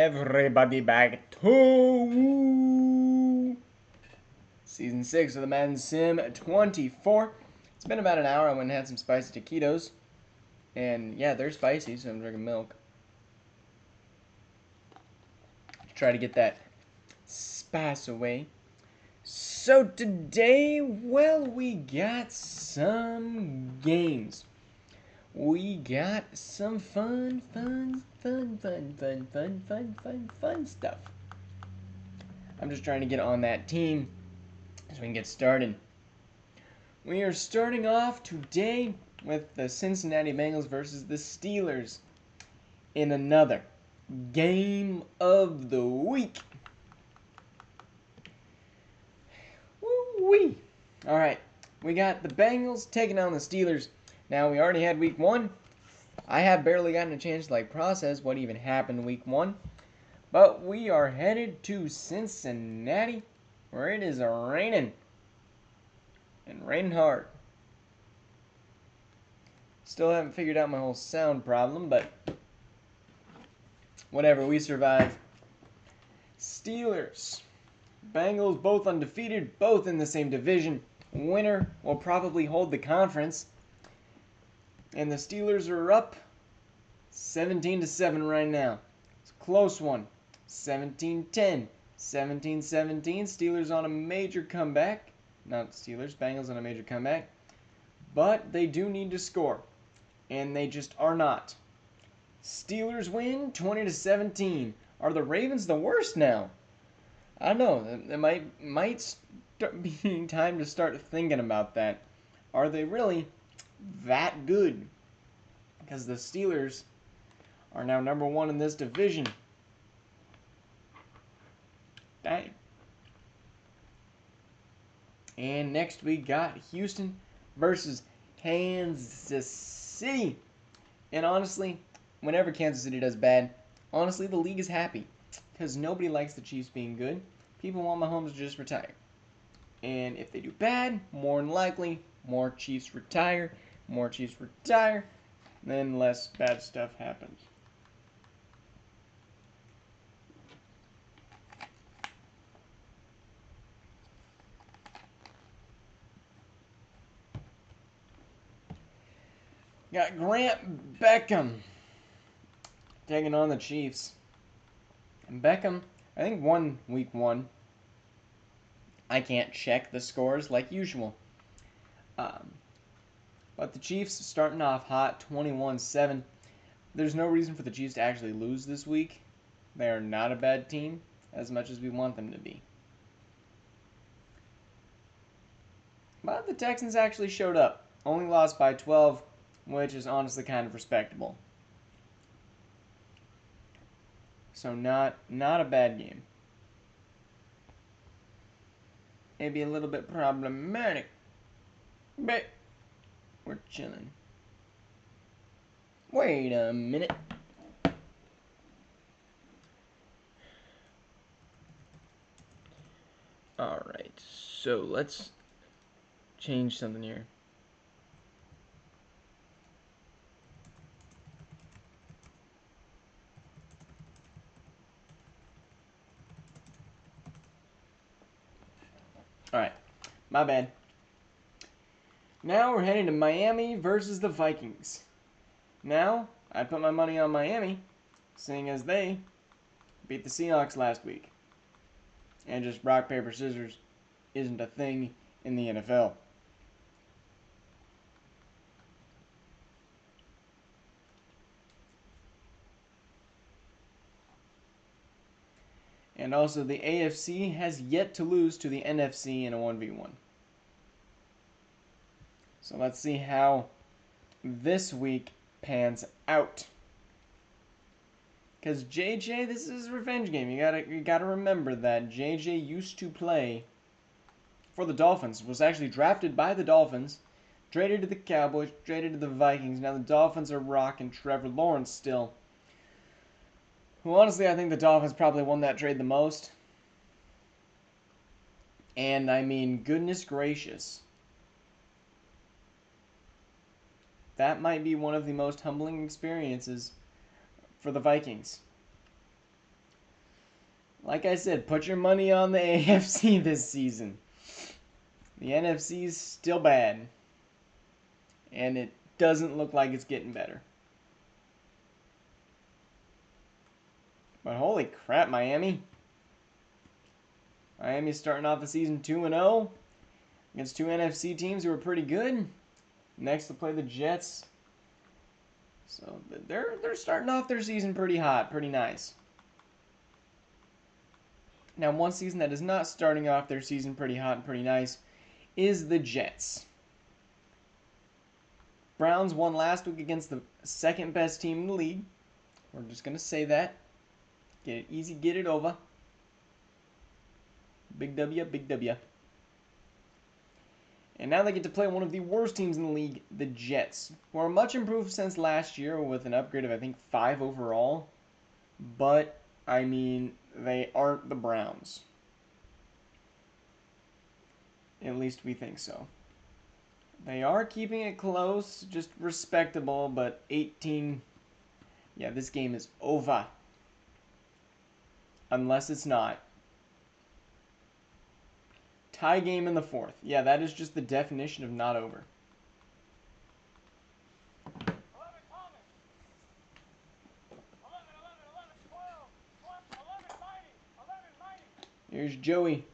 everybody back to Season 6 of the Madden Sim 24. It's been about an hour. I went and had some spicy taquitos. And yeah, they're spicy, so I'm drinking milk. Try to get that spice away. So today, well, we got some games. We got some fun stuff. I'm just trying to get on that team so we can get started. We are starting off today with the Cincinnati Bengals versus the Steelers in another game of the week. Woo-wee. All right, we got the Bengals taking on the Steelers. Now, we already had week 1. I have barely gotten a chance to process what even happened week 1. But we are headed to Cincinnati, where it is raining. And raining hard. Still haven't figured out my whole sound problem, but whatever, we survive. Steelers. Bengals both undefeated, both in the same division. Winner will probably hold the conference. And the Steelers are up 17-7 right now. It's a close one. 17-10. 17-17. Steelers on a major comeback. Not Steelers, Bengals on a major comeback. But they do need to score. And they just are not. Steelers win 20-17. Are the Ravens the worst now? I don't know. It might start being time to start thinking about that. Are they really that good? Because the Steelers are now number 1 in this division. Dang. And next we got Houston versus Kansas City. And honestly, whenever Kansas City does bad, honestly, the league is happy. Because nobody likes the Chiefs being good. People want Mahomes to just retire. And if they do bad, more than likely, more Chiefs retire. More Chiefs retire, then less bad stuff happens. Got Grant Beckham taking on the Chiefs. And Beckham, I think, won week 1. I can't check the scores like usual. But the Chiefs starting off hot, 21-7. There's no reason for the Chiefs to actually lose this week. They are not a bad team, as much as we want them to be. But the Texans actually showed up. Only lost by 12, which is honestly kind of respectable. So not a bad game. Maybe a little bit problematic, but we're chilling. Wait a minute. Alright, so let's change something here. Alright, my bad. Now we're heading to Miami versus the Vikings. Now, I put my money on Miami, seeing as they beat the Seahawks last week. And just rock, paper, scissors isn't a thing in the NFL. And also, the AFC has yet to lose to the NFC in a 1v1. So let's see how this week pans out. Because JJ, this is a revenge game. You gotta remember that JJ used to play for the Dolphins. Was actually drafted by the Dolphins, traded to the Cowboys, traded to the Vikings. Now the Dolphins are rocking Trevor Lawrence still. Who honestly, I think the Dolphins probably won that trade the most. And I mean, goodness gracious. That might be one of the most humbling experiences for the Vikings. Like I said, put your money on the AFC this season. The NFC's still bad. And it doesn't look like it's getting better. But holy crap, Miami. Miami's starting off the season 2-0 against two NFC teams who are pretty good. Next, they'll play the Jets. So they're starting off their season pretty hot, pretty nice. Now, one season that is not starting off their season pretty hot and pretty nice is the Jets. Browns won last week against the second best team in the league. We're just going to say that. Get it easy, get it over. Big W, big W. And now they get to play one of the worst teams in the league, the Jets, who are much improved since last year with an upgrade of, I think, 5 overall. But, I mean, they aren't the Browns. At least we think so. They are keeping it close, just respectable, but 18... Yeah, this game is over. Unless it's not. Tie game in the fourth. Yeah, that is just the definition of not over. Here's Joey.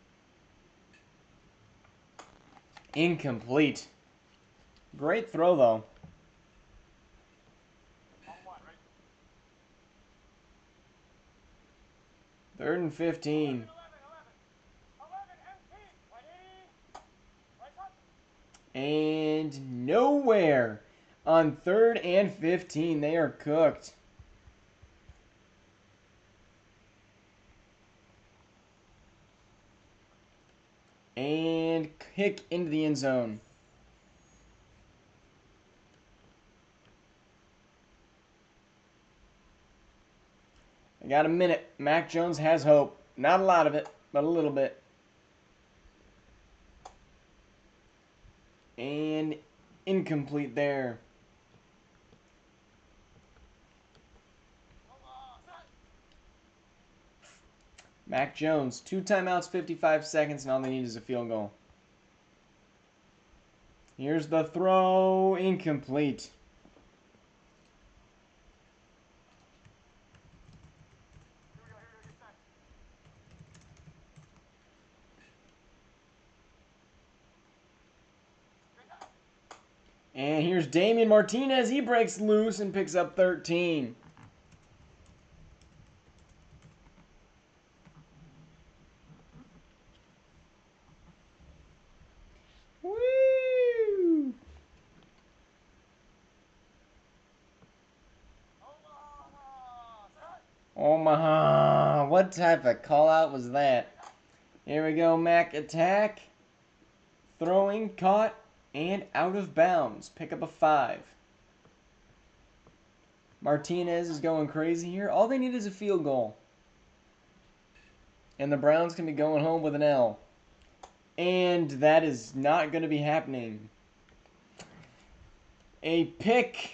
Incomplete. Great throw, though. Third and 15. And nowhere. On 3rd and 15, they are cooked. And kick into the end zone. I got a minute. Mac Jones has hope. Not a lot of it, but a little bit. And incomplete there. Mac Jones, 2 timeouts, 55 seconds, and all they need is a field goal. Here's the throw, incomplete. And here's Damian Martinez. He breaks loose and picks up 13. Woo! Omaha. What type of call out was that? Here we go, Mac attack. Throwing, caught, and out of bounds. Pick up a 5. Martinez is going crazy here. All they need is a field goal. And the Browns can be going home with an L. And that is not going to be happening. A pick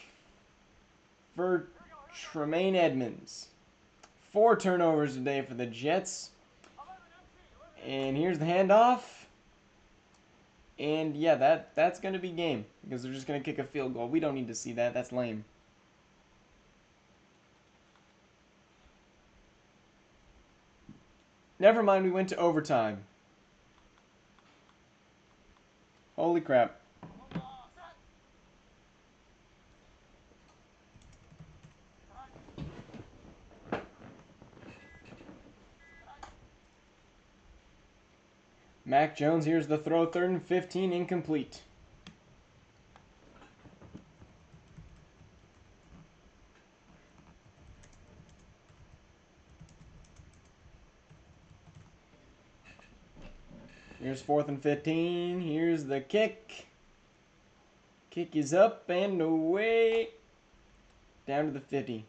for Tremaine Edmonds. 4 turnovers today for the Jets. And here's the handoff. And yeah, that's going to be game. Because they're just going to kick a field goal. We don't need to see that. That's lame. Never mind, we went to overtime. Holy crap. Mac Jones, here's the throw, 3rd and 15, incomplete. Here's 4th and 15, here's the kick. Kick is up and away. Down to the 50.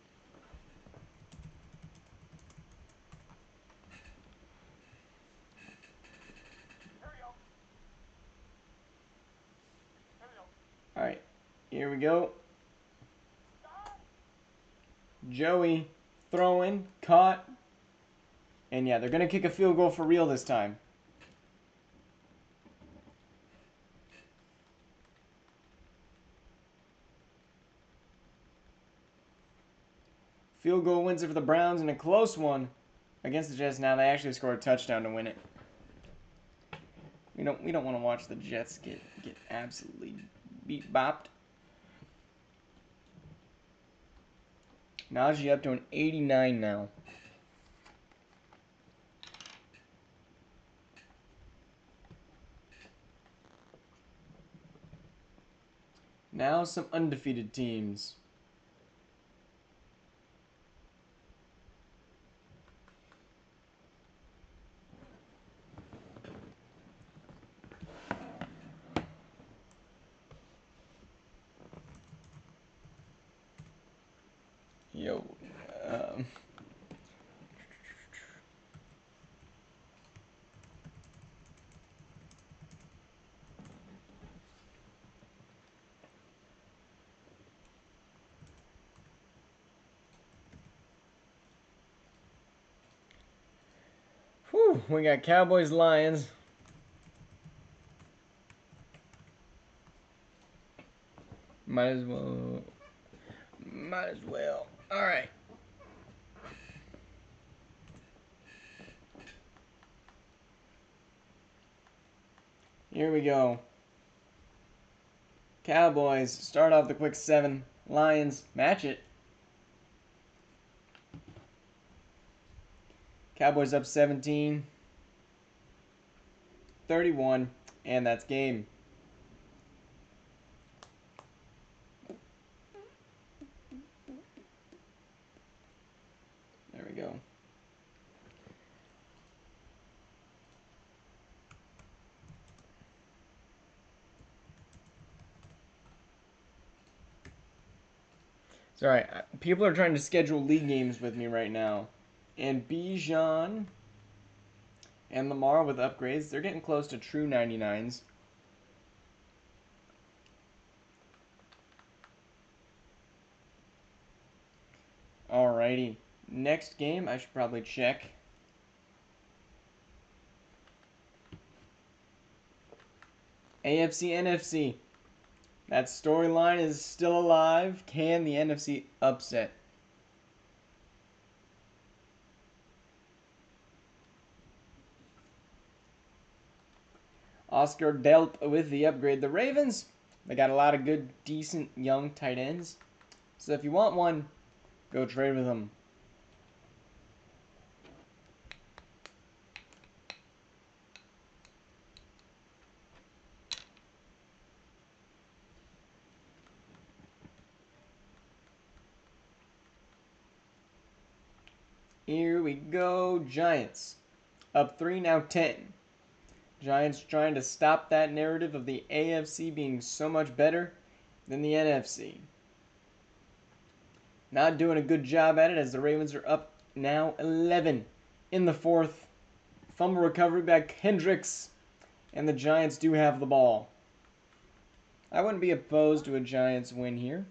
Alright, here we go. Joey throwing, caught, And yeah, they're going to kick a field goal for real this time. Field goal wins it for the Browns in a close one against the Jets. Now they actually scored a touchdown to win it. We don't want to watch the Jets get absolutely beat bopped. Najee up to an 89 now. Now some undefeated teams. Yo. Um, Whew, we got Cowboys, Lions. Might as well. Might as well. All right. Here we go. Cowboys start off the quick 7. Lions match it. Cowboys up 17. 31. And that's game. There we go. Sorry, people are trying to schedule league games with me right now. And Bijan and Lamar with upgrades, they're getting close to true 99s. Alrighty. Next game, I should probably check. AFC, NFC. That storyline is still alive. Can the NFC upset? Oscar Delp with the upgrade. The Ravens, they got a lot of good, decent, young tight ends. So if you want one, go trade with them. Here we go. Giants. Up 3, now 10. Giants trying to stop that narrative of the AFC being so much better than the NFC. Not doing a good job at it as the Ravens are up now 11 in the 4th. Fumble recovery by Hendricks. And the Giants do have the ball. I wouldn't be opposed to a Giants win here.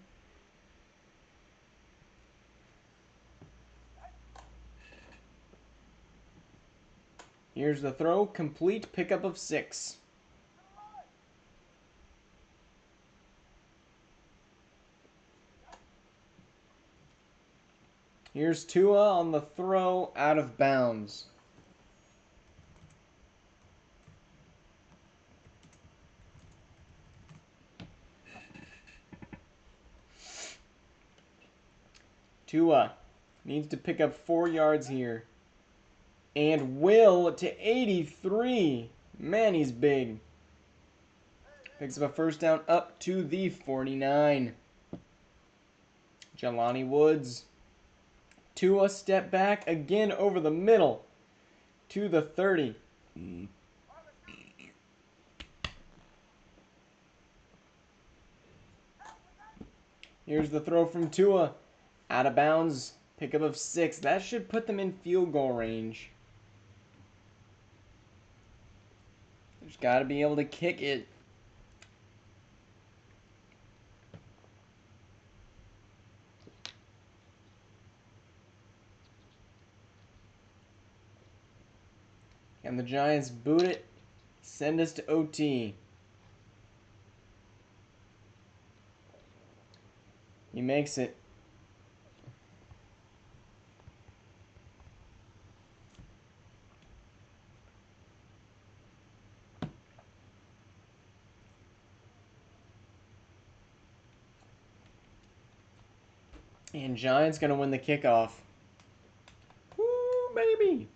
Here's the throw. Complete pickup of 6. Here's Tua on the throw out of bounds. Tua needs to pick up 4 yards here. And will to 83. Man, he's big. Picks up a first down up to the 49. Jelani Woods. Tua step back again over the middle to the 30. Here's the throw from Tua. Out of bounds. Pickup of 6. That should put them in field goal range. Just got to be able to kick it. And the Giants boot it, send us to OT. He makes it. And Giants going to win the kickoff. Woo, baby.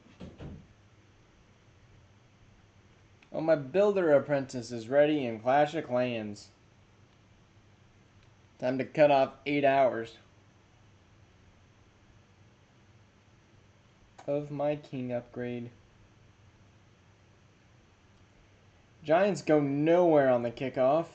Oh, my Builder Apprentice is ready in Clash of Clans. Time to cut off 8 hours of my King upgrade. Giants go nowhere on the kickoff.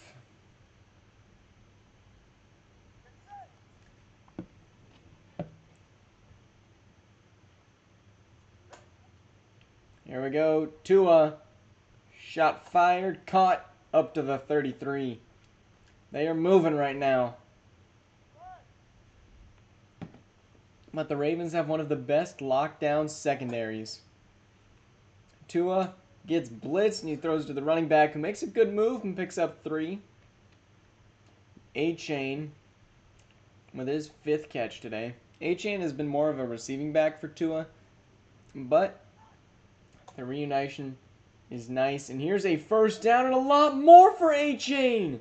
Here we go. Tua. Shot fired. Caught up to the 33. They are moving right now. But the Ravens have one of the best lockdown secondaries. Tua gets blitzed and he throws to the running back who makes a good move and picks up 3. A-Chain with his 5th catch today. A-Chain has been more of a receiving back for Tua, but the reunition is nice. And here's a first down and a lot more for A-Chain.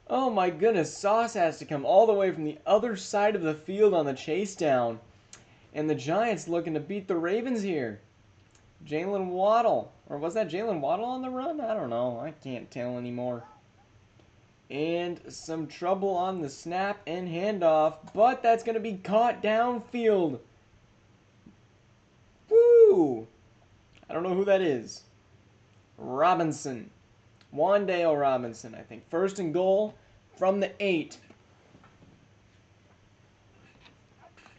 Oh my goodness, Sauce has to come all the way from the other side of the field on the chase down. And the Giants looking to beat the Ravens here. Jalen Waddle. Or was that Jalen Waddle on the run? I don't know. I can't tell anymore. And some trouble on the snap and handoff. But that's going to be caught downfield. Woo! I don't know who that is. Robinson. Wandale Robinson, I think. First and goal from the 8.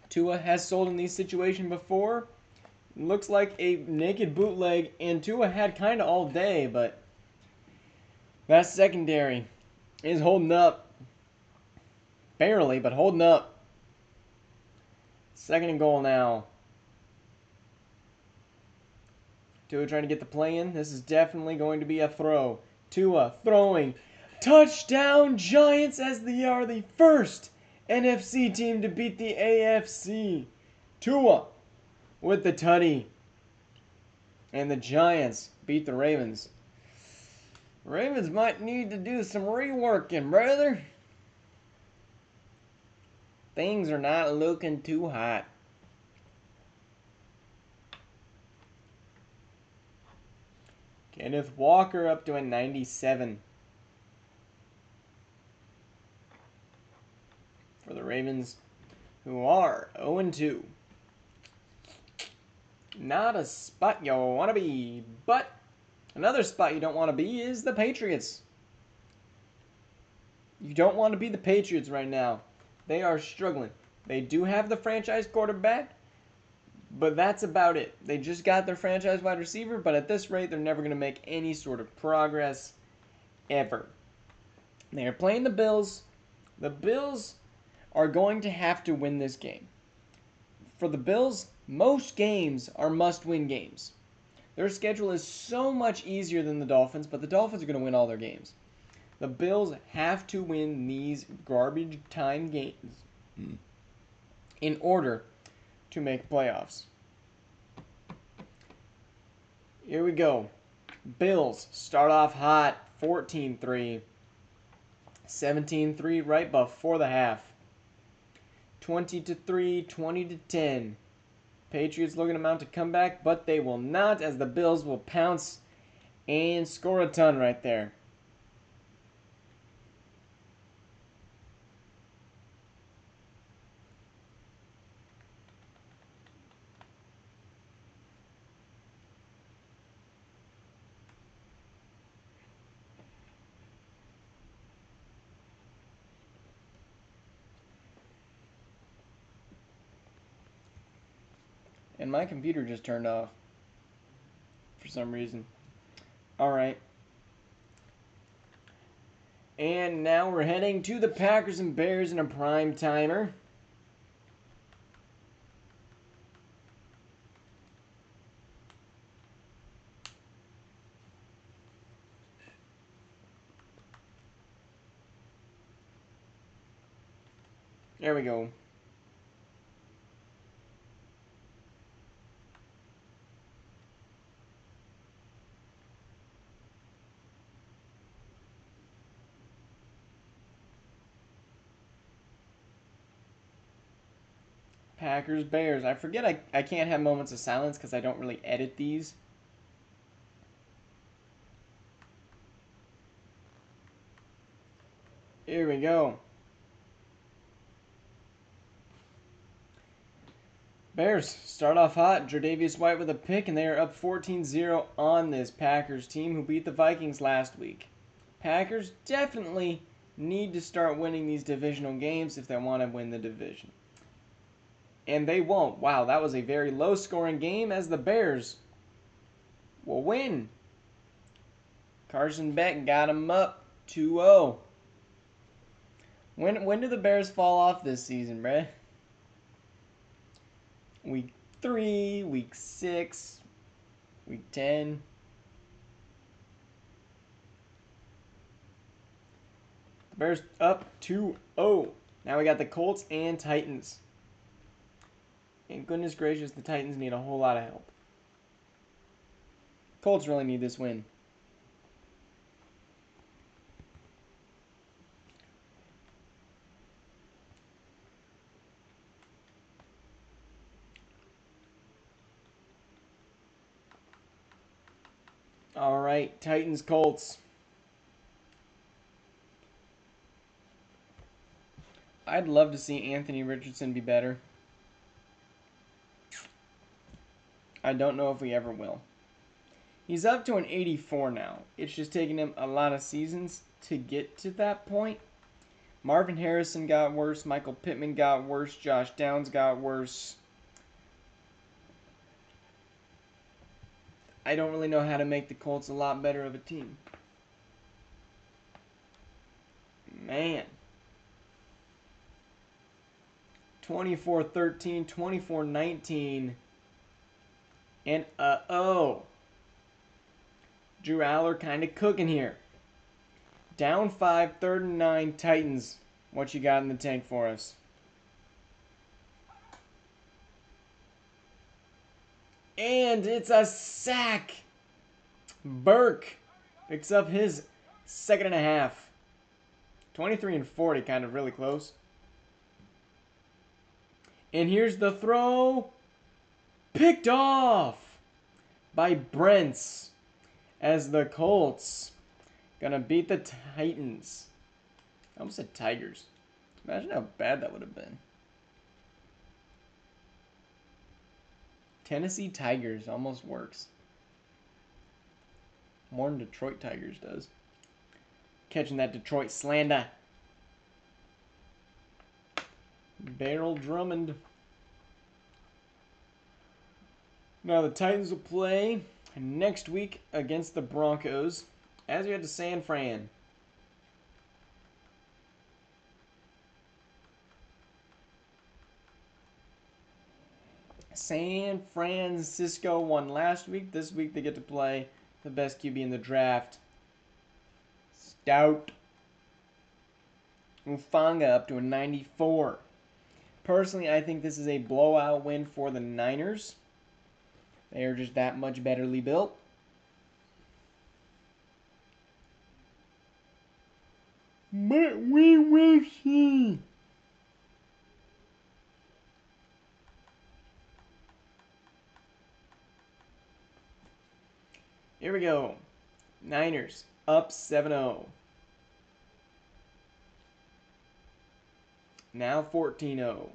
Tua has sold in these situations before. Looks like a naked bootleg, and Tua had kind of all day, but that secondary is holding up. Barely, but holding up. Second and goal now. Tua trying to get the play in. This is definitely going to be a throw. Tua throwing. Touchdown Giants, as they are the first NFC team to beat the AFC. Tua with the tutty. And the Giants beat the Ravens. Ravens might need to do some reworking, brother. Things are not looking too hot. Kenneth Walker up to a 97. For the Ravens, who are 0-2. Not a spot you want to be, but another spot you don't want to be is the Patriots. You don't want to be the Patriots right now. They are struggling. They do have the franchise quarterback, but that's about it. They just got their franchise wide receiver, but at this rate, they're never going to make any sort of progress ever. They are playing the Bills. The Bills are going to have to win this game. For the Bills, most games are must-win games. Their schedule is so much easier than the Dolphins, but the Dolphins are going to win all their games. The Bills have to win these garbage time games in order to make playoffs. Here we go. Bills start off hot, 14-3. 17-3 right before the half. 20-3, 20-10. Patriots looking to mount a comeback, but they will not, as the Bills will pounce and score a ton right there. And my computer just turned off for some reason. Alright. And now we're heading to the Packers and Bears in a prime timer. There we go. Packers, Bears. I forget I can't have moments of silence because I don't really edit these. Here we go. Bears start off hot. Tre'Davious White with a pick, and they are up 14-0 on this Packers team who beat the Vikings last week. Packers definitely need to start winning these divisional games if they want to win the division. And they won't. Wow, that was a very low-scoring game as the Bears will win. Carson Beck got him up 2-0. When do the Bears fall off this season, bruh? Week 3, week 6, week 10. The Bears up 2-0. Now we got the Colts and Titans. And goodness gracious, the Titans need a whole lot of help. Colts really need this win. All right, Titans, Colts. I'd love to see Anthony Richardson be better. I don't know if we ever will. He's up to an 84 now. It's just taken him a lot of seasons to get to that point. Marvin Harrison got worse. Michael Pittman got worse. Josh Downs got worse. I don't really know how to make the Colts a lot better of a team. Man. 24-13, 24-19. And Drew Aller kind of cooking here. Down 5, 3rd and 9, Titans. What you got in the tank for us? And it's a sack. Burke picks up his 2nd and a half. 23-40, kind of really close. And here's the throw. Picked off by Brents as the Colts gonna beat the Titans. I almost said Tigers. Imagine how bad that would have been. Tennessee Tigers almost works. More than Detroit Tigers does. Catching that Detroit slander. Barrel Drummond. Now the Titans will play next week against the Broncos, as we head to San Fran. San Francisco won last week. This week they get to play the best QB in the draft. Stout. Ufanga up to a 94. Personally, I think this is a blowout win for the Niners. They are just that much betterly built. But we will see. Here we go. Niners up 7-0. Now 14-0.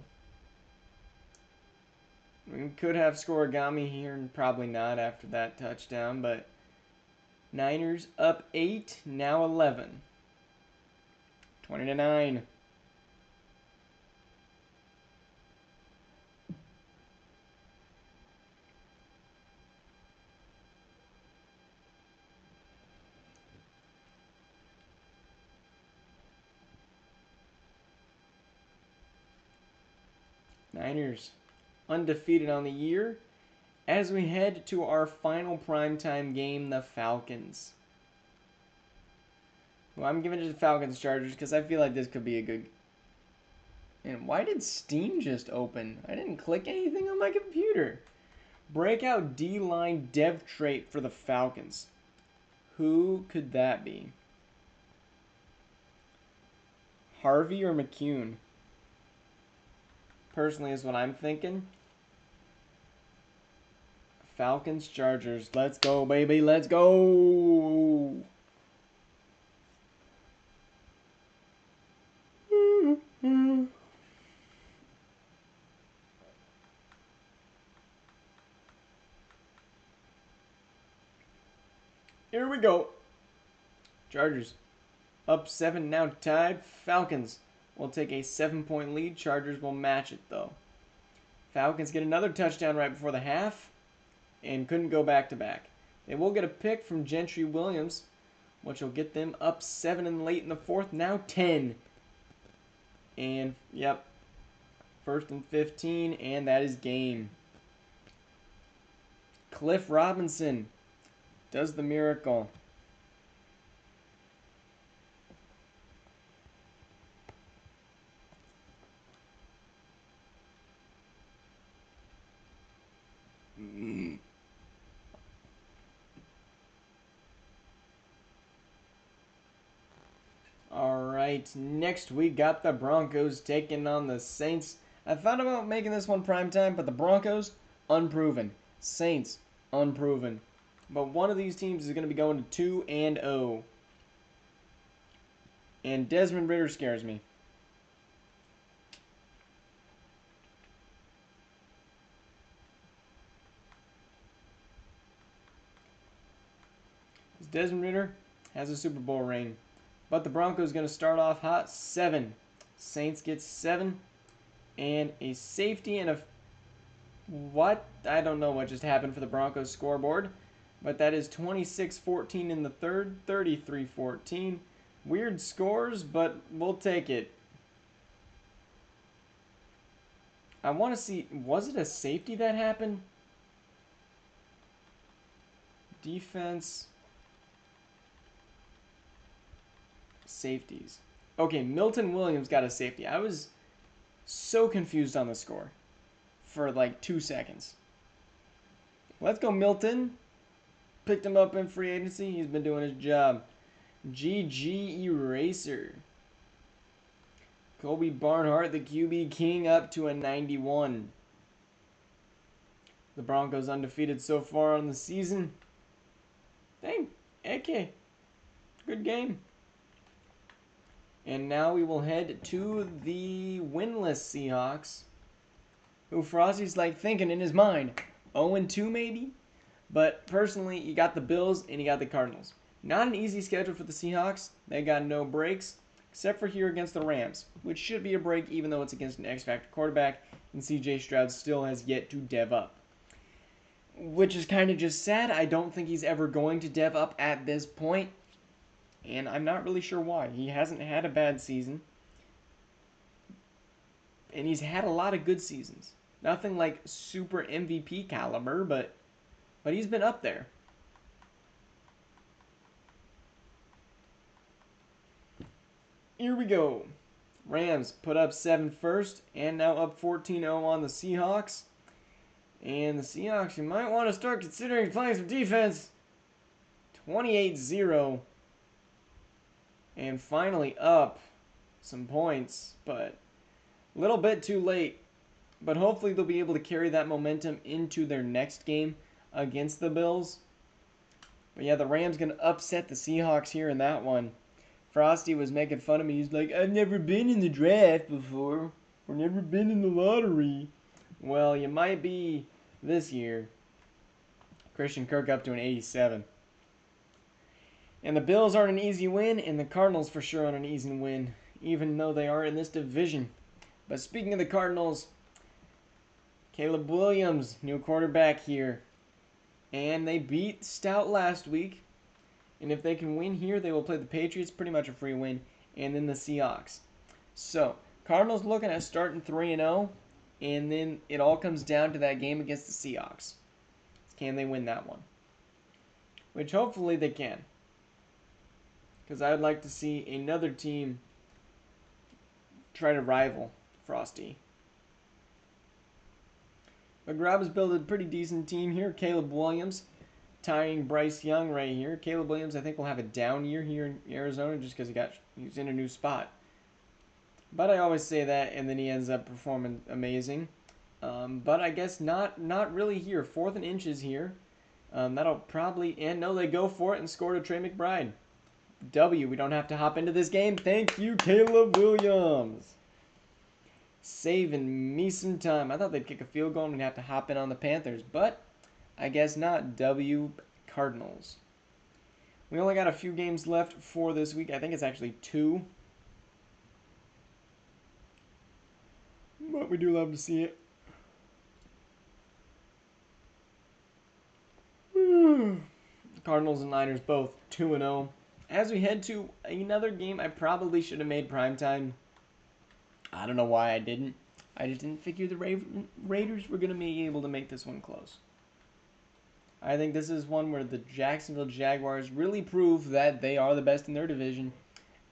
We could have scoregami here, and probably not after that touchdown, but Niners up 8, now 11. 20-9. Niners undefeated on the year as we head to our final primetime game, the Falcons. Well, I'm giving it to the Falcons Chargers because I feel like this could be a good. And why did Steam just open? I didn't click anything on my computer. Breakout D-line dev trait for the Falcons. Who could that be? Harvey or McCune? Personally is what I'm thinking. Falcons, Chargers. Let's go, baby. Let's go. Here we go. Chargers up 7, now tied. Falcons will take a 7-point lead. Chargers will match it, though. Falcons get another touchdown right before the half and couldn't go back-to-back. They will get a pick from Gentry Williams, which will get them up 7 and late in the fourth, now 10. And, yep, 1st and 15, and that is game. Cliff Robinson does the miracle. Alright, next we got the Broncos taking on the Saints. I thought about making this one primetime, but the Broncos, unproven. Saints, unproven. But one of these teams is going to be going to 2-0. And Desmond Ridder scares me. Desmond Ridder has a Super Bowl ring. But the Broncos going to start off hot, 7. Saints get 7. And a safety and a... What? I don't know what just happened for the Broncos scoreboard. But that is 26-14 in the third, 33-14. Weird scores, but we'll take it. I want to see, was it a safety that happened? Defense. Safeties. Okay, Milton Williams got a safety. I was so confused on the score for like 2 seconds. Let's go, Milton. Picked him up in free agency. He's been doing his job. GG Eraser. Kobe Barnhart, the QB king, up to a 91. The Broncos undefeated so far on the season. Dang, okay. Good game. And now we will head to the winless Seahawks, who Frosty's like thinking in his mind, 0-2 maybe? But personally, you got the Bills and you got the Cardinals. Not an easy schedule for the Seahawks. They got no breaks, except for here against the Rams, which should be a break even though it's against an X-Factor quarterback, and CJ Stroud still has yet to dev up. Which is kind of just sad. I don't think he's ever going to dev up at this point. And I'm not really sure why. He hasn't had a bad season. And he's had a lot of good seasons. Nothing like super MVP caliber, but he's been up there. Here we go. Rams put up 7 first, and now up 14-0 on the Seahawks. And the Seahawks, you might want to start considering playing some defense. 28-0. And finally up some points, but a little bit too late. But hopefully they'll be able to carry that momentum into their next game against the Bills. But yeah, the Rams going to upset the Seahawks here in that one. Frosty was making fun of me. He's like, I've never been in the draft before. Or never been in the lottery. Well, you might be this year. Christian Kirk up to an 87. And the Bills aren't an easy win, and the Cardinals for sure aren't an easy win, even though they are in this division. But speaking of the Cardinals, Caleb Williams, new quarterback here. And they beat Stout last week. And if they can win here, they will play the Patriots, pretty much a free win, and then the Seahawks. So, Cardinals looking at starting 3-0, and then it all comes down to that game against the Seahawks. Can they win that one? Which hopefully they can. Because I would like to see another team try to rival Frosty. But Grubb has built a pretty decent team here. Caleb Williams tying Bryce Young right here. Caleb Williams, I think, will have a down year here in Arizona just because he's in a new spot. But I always say that, and then he ends up performing amazing. But I guess not really here. 4th and inches here. That'll probably, and no, they go for it and score to Trey McBride. W, we don't have to hop into this game. Thank you, Caleb Williams. Saving me some time. I thought they'd kick a field goal and we'd have to hop in on the Panthers, but I guess not. W, Cardinals. We only got a few games left for this week. I think it's actually 2. But we do love to see it. Cardinals and Niners both 2-0. As we head to another game I probably should have made primetime. I don't know why I didn't. I just didn't figure the Raiders were going to be able to make this one close. I think this is one where the Jacksonville Jaguars really prove that they are the best in their division,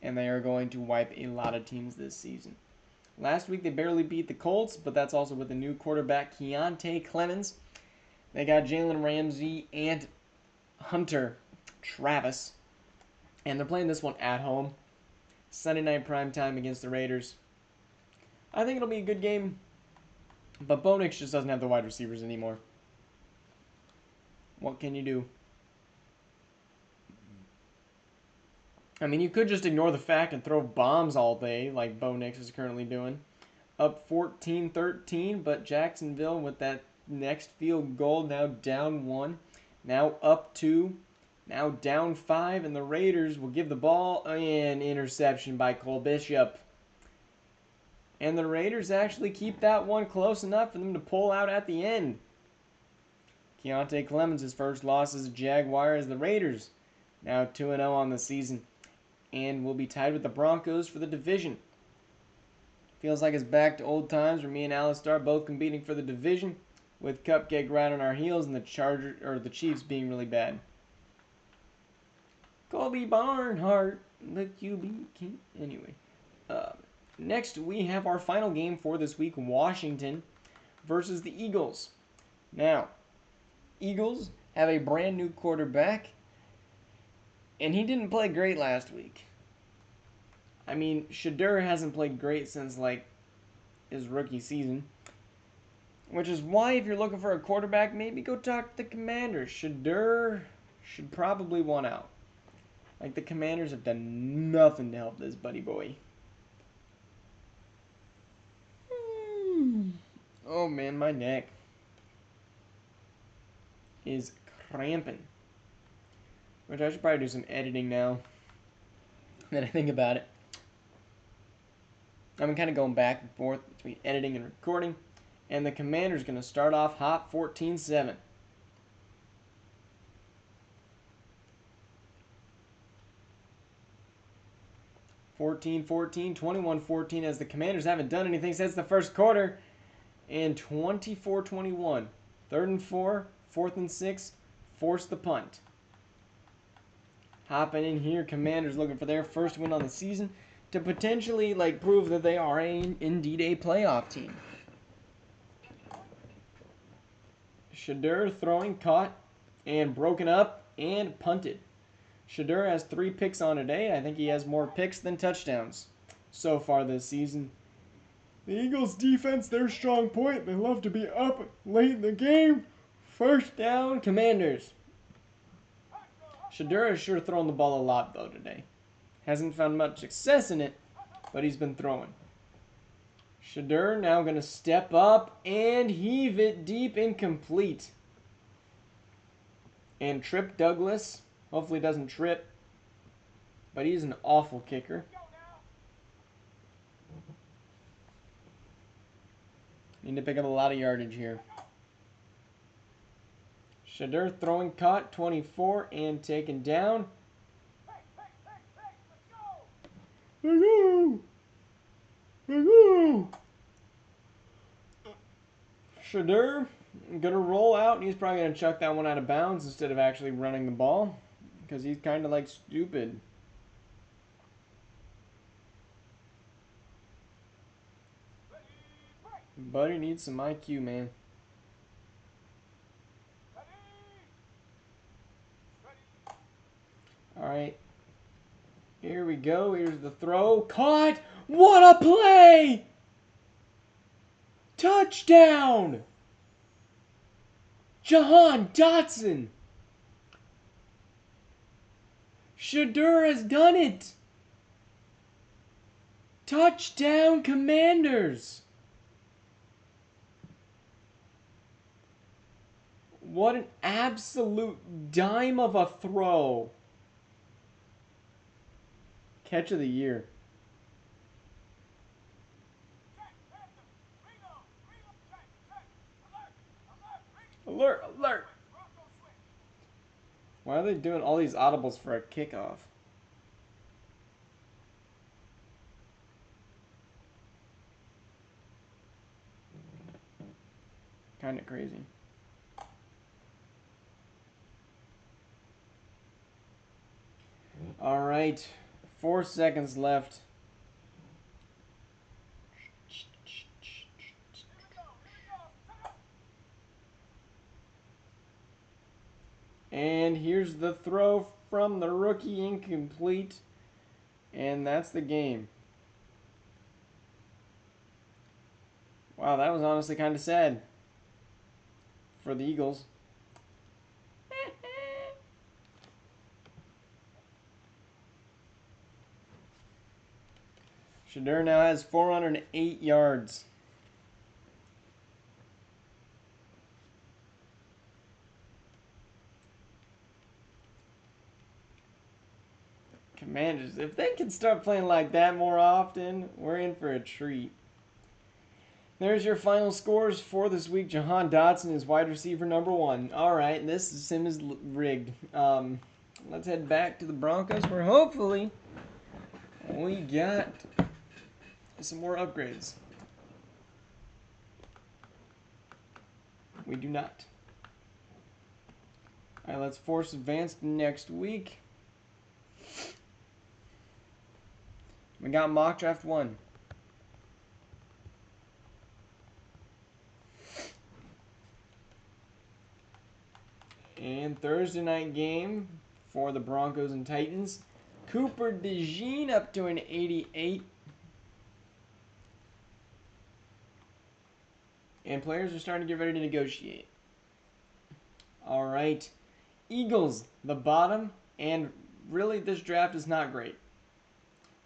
and they are going to wipe a lot of teams this season. Last week they barely beat the Colts, but that's also with the new quarterback, Keontae Clemens. They got Jalen Ramsey and Hunter Travis, and they're playing this one at home. Sunday night primetime against the Raiders. I think it'll be a good game, but Bo Nix just doesn't have the wide receivers anymore. What can you do? I mean, you could just ignore the fact and throw bombs all day like Bo Nix is currently doing. Up 14-13, but Jacksonville with that next field goal now down 1. Now up 2. Now down 5, and the Raiders will give the ball an interception by Cole Bishop. And the Raiders actually keep that one close enough for them to pull out at the end. Keontae Clemens' first loss as a Jaguar as the Raiders. Now 2-0 on the season. And will be tied with the Broncos for the division. Feels like it's back to old times where me and Alistar both competing for the division, with Cupcake right on our heels and the Chiefs being really bad. Colby Barnhart, the QB king. Anyway, next we have our final game for this week: Washington versus the Eagles. Now, Eagles have a brand new quarterback, and he didn't play great last week. I mean, Shadur hasn't played great since like his rookie season. Which is why, if you're looking for a quarterback, maybe go talk to the Commanders. Shadur should probably want out. Like, the Commanders have done nothing to help this buddy boy. Oh man, my neck is cramping. Which I should probably do some editing now that I think about it. I'm kind of going back and forth between editing and recording. And the Commanders going to start off hot 14-7. (14-14), 21-14 as the Commanders haven't done anything since the first quarter. And 24-21. 3rd and 4, 4th and 6, force the punt. Hopping in here, Commanders looking for their first win on the season to potentially prove that they are indeed a playoff team. Shadur throwing, caught, and broken up, and punted. Shadur has 3 picks on a day. I think he has more picks than touchdowns so far this season. The Eagles' defense, their strong point. They love to be up late in the game. First down, Commanders. Shadur has sure thrown the ball a lot, though, today. Hasn't found much success in it, but he's been throwing. Shadur now going to step up and heave it deep, incomplete. And trip Douglas. Hopefully doesn't trip. But he's an awful kicker. Need to pick up a lot of yardage here. Shadur throwing, caught, 24, and taken down. Shadur gonna roll out, and he's probably gonna chuck that one out of bounds instead of actually running the ball, because he's kind of stupid. Buddy needs some IQ, man. All right. Here we go. Here's the throw. Caught! What a play! Touchdown! Jahan Dotson! Shadur has done it! Touchdown, Commanders! What an absolute dime of a throw. Catch of the year. Alert, alert. Why are they doing all these audibles for a kickoff? Kind of crazy. All right, 4 seconds left. And here's the throw from the rookie, incomplete. And that's the game. Wow, that was honestly kind of sad for the Eagles. Shadur now has 408 yards. Commanders, if they can start playing like that more often, we're in for a treat. There's your final scores for this week. Jahan Dotson is wide receiver number 1. All right, this sim is rigged. Let's head back to the Broncos where hopefully we got some more upgrades. We do not. All right, let's force advance next week. We got mock draft 1. And Thursday night game for the Broncos and Titans. Cooper DeJean up to an 88. And players are starting to get ready to negotiate. All right. Eagles, the bottom. And really, this draft is not great.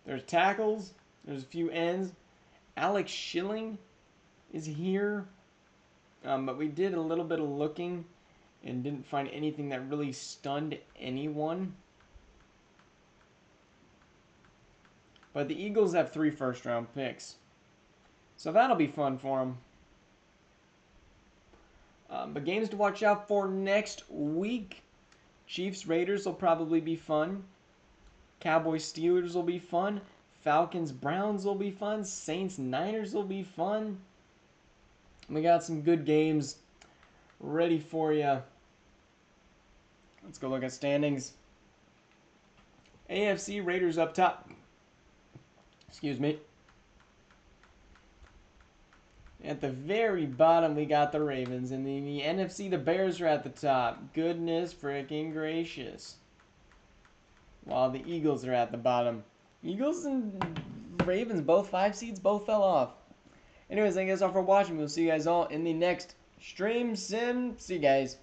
There's tackles. There's a few ends. Alex Schilling is here. But we did a little bit of looking and didn't find anything that really stunned anyone. But the Eagles have 3 first-round picks. So that'll be fun for them. But games to watch out for next week. Chiefs-Raiders will probably be fun. Cowboys-Steelers will be fun. Falcons-Browns will be fun. Saints-Niners will be fun. We got some good games ready for you. Let's go look at standings. AFC Raiders up top. Excuse me. At the very bottom, we got the Ravens. And in the NFC, the Bears are at the top. Goodness freaking gracious. While the Eagles are at the bottom. Eagles and Ravens, both 5 seeds, both fell off. Anyways, thank you guys all for watching. We'll see you guys all in the next stream sim. See you guys.